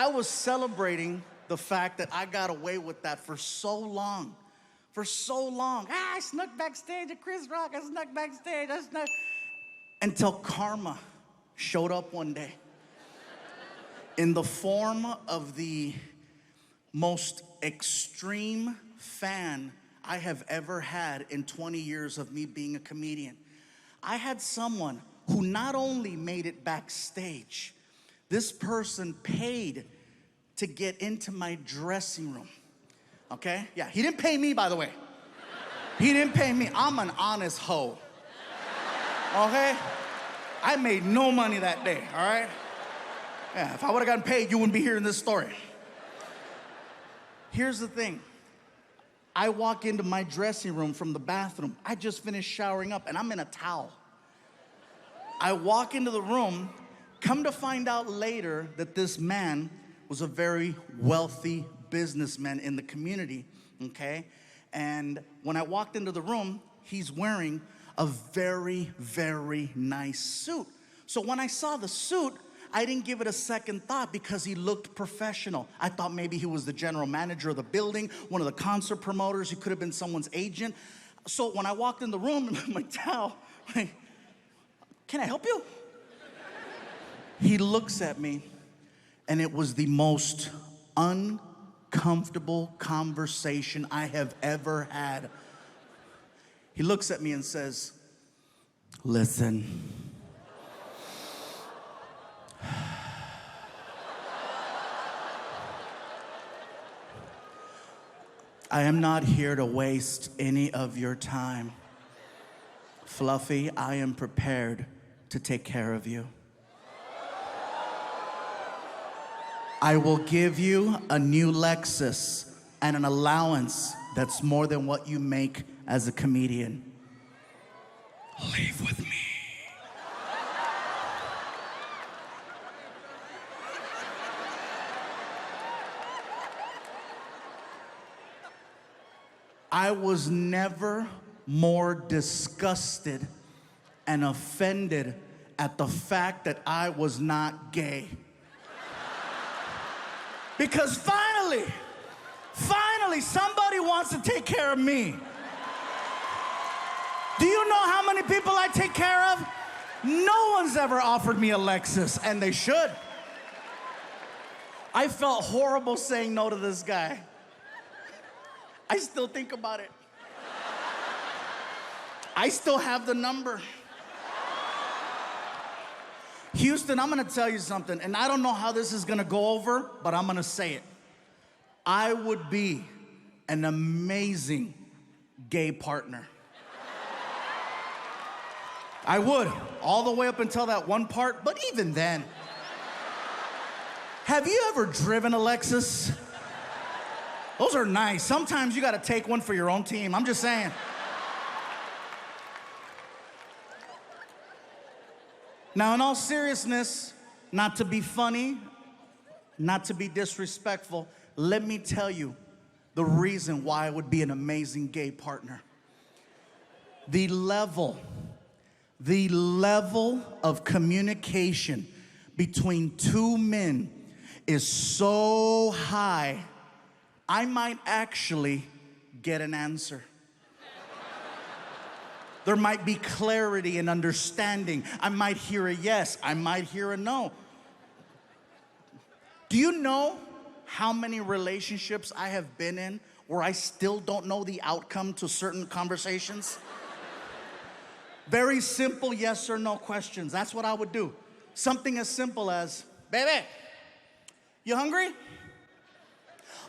I was celebrating the fact that I got away with that for so long. For so long. I snuck backstage at Chris Rock. I snuck backstage. I snuck. Until karma showed up one day in the form of the most extreme fan I have ever had in 20 years of me being a comedian. I had someone who not only made it backstage, this person paid to get into my dressing room, okay? Yeah, he didn't pay me, by the way. He didn't pay me. I'm an honest hoe, okay? I made no money that day, all right? Yeah, if I would've gotten paid, you wouldn't be hearing this story. Here's the thing. I walk into my dressing room from the bathroom. I just finished showering up and I'm in a towel. I walk into the room, come to find out later that this man was a very wealthy businessman in the community, okay? And when I walked into the room, he's wearing a very, very nice suit. So when I saw the suit, I didn't give it a second thought because he looked professional. I thought maybe he was the general manager of the building, one of the concert promoters. He could have been someone's agent. So when I walked in the room in my towel, like, can I help you? He looks at me, and it was the most uncomfortable conversation I have ever had. He looks at me and says, listen. I am not here to waste any of your time. Fluffy, I am prepared to take care of you. I will give you a new Lexus and an allowance that's more than what you make as a comedian. Leave with me. I was never more disgusted and offended at the fact that I was not gay. Because finally, somebody wants to take care of me. Do you know how many people I take care of? No one's ever offered me a Lexus, and they should. I felt horrible saying no to this guy. I still think about it. I still have the number. Houston, I'm gonna tell you something, and I don't know how this is gonna go over, but I'm gonna say it. I would be an amazing gay partner. I would, all the way up until that one part, but even then. Have you ever driven a Lexus? Those are nice. Sometimes you gotta take one for your own team. I'm just saying. Now, in all seriousness, not to be funny, not to be disrespectful, let me tell you the reason why I would be an amazing gay partner. The level of communication between two men is so high, I might actually get an answer. There might be clarity and understanding. I might hear a yes, I might hear a no. Do you know how many relationships I have been in where I still don't know the outcome to certain conversations? Very simple yes or no questions. That's what I would do. Something as simple as, baby, you hungry?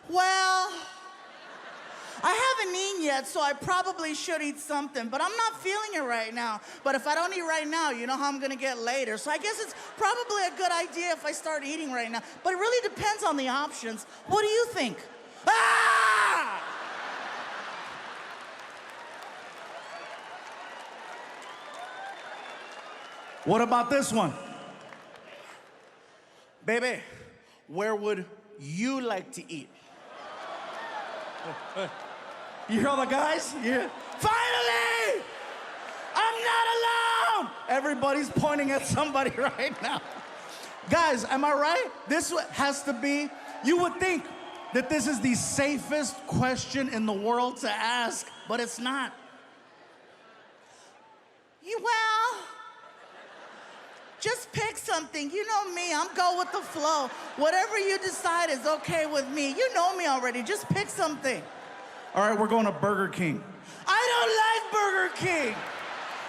Well, I haven't eaten yet, so I probably should eat something, but I'm not feeling it right now. But if I don't eat right now, you know how I'm gonna get later. So I guess it's probably a good idea if I start eating right now. But it really depends on the options. What do you think? Ah! What about this one? Baby, where would you like to eat? You hear all the guys? Yeah. Finally! I'm not alone! Everybody's pointing at somebody right now. Guys, am I right? This has to be, you would think that this is the safest question in the world to ask, but it's not. Well, just pick something. You know me, I'm go with the flow. Whatever you decide is okay with me. You know me already, just pick something. All right, we're going to Burger King. I don't like Burger King.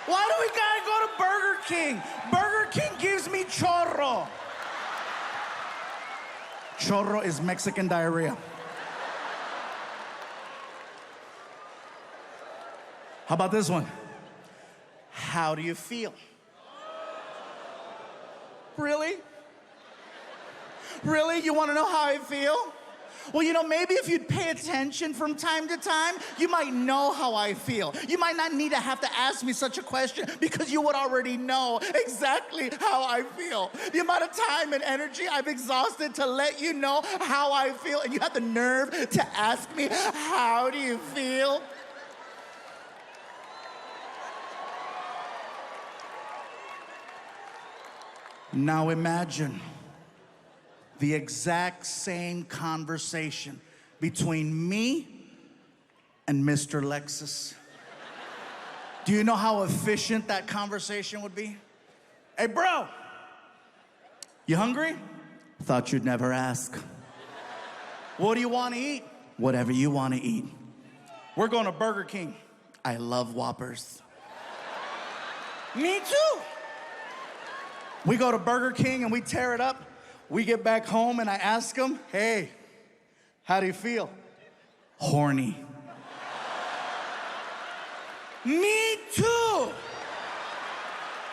Why do we gotta go to Burger King? Burger King gives me chorro. Chorro is Mexican diarrhea. How about this one? How do you feel? Really? Really? You want to know how I feel? Well, you know, maybe if you'd pay attention from time to time, you might know how I feel. You might not need to have to ask me such a question because you would already know exactly how I feel. The amount of time and energy I've exhausted to let you know how I feel, and you have the nerve to ask me, how do you feel? Now imagine the exact same conversation between me and Mr. Lexus. Do you know how efficient that conversation would be? Hey, bro, you hungry? Thought you'd never ask. What do you want to eat? Whatever you want to eat. We're going to Burger King. I love Whoppers. Me too. We go to Burger King and we tear it up. We get back home and I ask him, hey, how do you feel? Horny. Me too.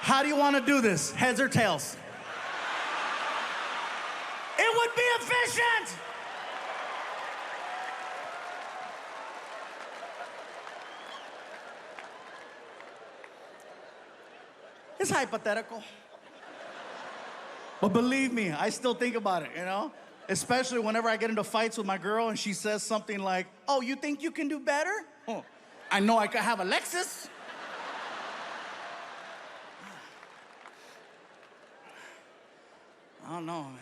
How do you want to do this? Heads or tails? It would be efficient. It's hypothetical. But believe me, I still think about it, you know? Especially whenever I get into fights with my girl and she says something like, oh, you think you can do better? Oh, I know I could have a Lexus. I don't know, man.